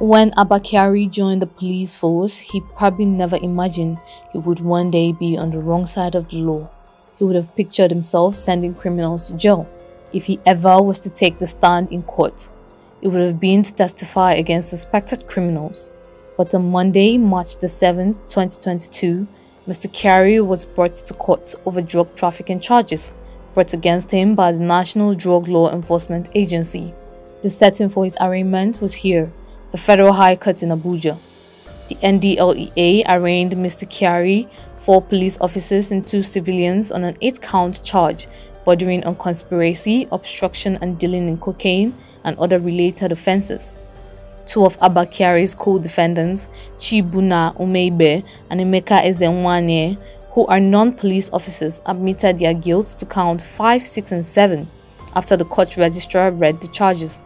When Abba Kyari joined the police force, he probably never imagined he would one day be on the wrong side of the law. He would have pictured himself sending criminals to jail. If he ever was to take the stand in court, it would have been to testify against suspected criminals. But on Monday, March the 7th, 2022, Mr. Kyari was brought to court over drug trafficking charges brought against him by the National Drug Law Enforcement Agency. The setting for his arraignment was here, the Federal High Court in Abuja. The NDLEA arraigned Mr. Kyari, 4 police officers and 2 civilians on an 8-count charge bordering on conspiracy, obstruction and dealing in cocaine and other related offences. 2 of Abba Kyari's co-defendants, Chibuna Umeibe and Emeka Ezenwanye, who are non-police officers, admitted their guilt to count 5, 6 and 7 after the court registrar read the charges.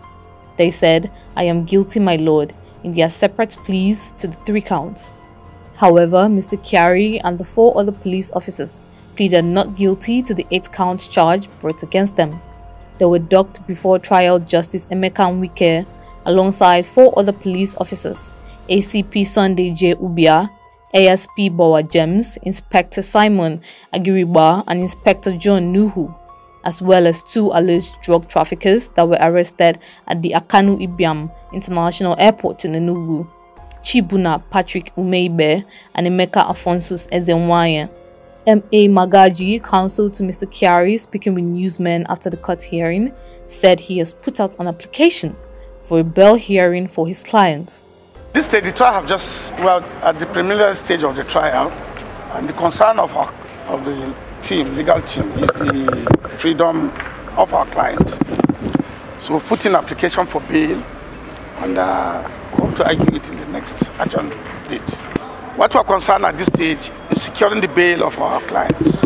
They said, "I am guilty, my lord," in their separate pleas to the 3 counts. However, Mr. Kyari and the 4 other police officers pleaded not guilty to the 8-count charge brought against them. They were docked before trial Justice Emeka Nwike alongside 4 other police officers, ACP Sunday J. Ubia, ASP Bowa James, Inspector Simon Agiriba and Inspector John Nuhu, as well as 2 alleged drug traffickers that were arrested at the Akanu Ibiam International Airport in Enugu, Chibuna Patrick Umeibe and Emeka Afonsus Ezenwanye. M.A. Magaji, counsel to Mr. Kyari, speaking with newsmen after the court hearing, said he has put out an application for a bail hearing for his clients. This stage, the trial have just, at the preliminary stage of the trial, and the concern of the legal team, is the freedom of our client. So we've put in application for bail and hope to argue it in the next adjourned date. What we're concerned at this stage is securing the bail of our clients.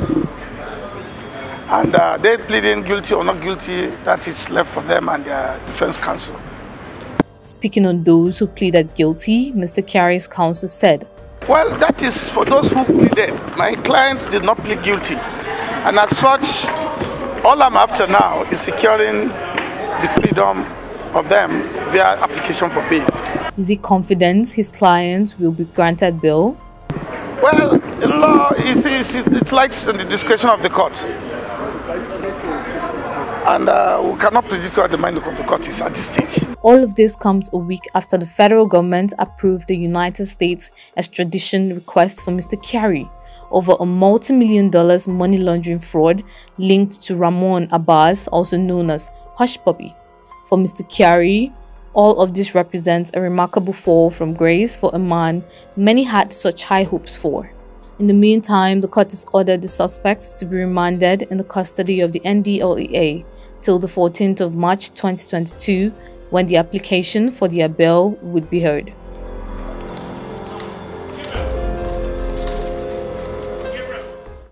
And they're pleading guilty or not guilty, that is left for them and their defense counsel. Speaking on those who pleaded guilty, Mr. Kyari's counsel said, "Well, that is for those who pleaded. My clients did not plead guilty. And as such, all I'm after now is securing the freedom of them via application for bail." Is he confident his clients will be granted bail? Well, in law, it lies in the discretion of the court. And we cannot predict what the mind of the court is at this stage. All of this comes a week after the federal government approved the United States extradition request for Mr. Kyari over a multi-million-dollar money laundering fraud linked to Ramon Abbas, also known as Hush Puppy. For Mr. Kyari, all of this represents a remarkable fall from grace for a man many had such high hopes for. In the meantime, the court has ordered the suspects to be remanded in the custody of the NDLEA till the 14th of March 2022, when the application for their bail would be heard.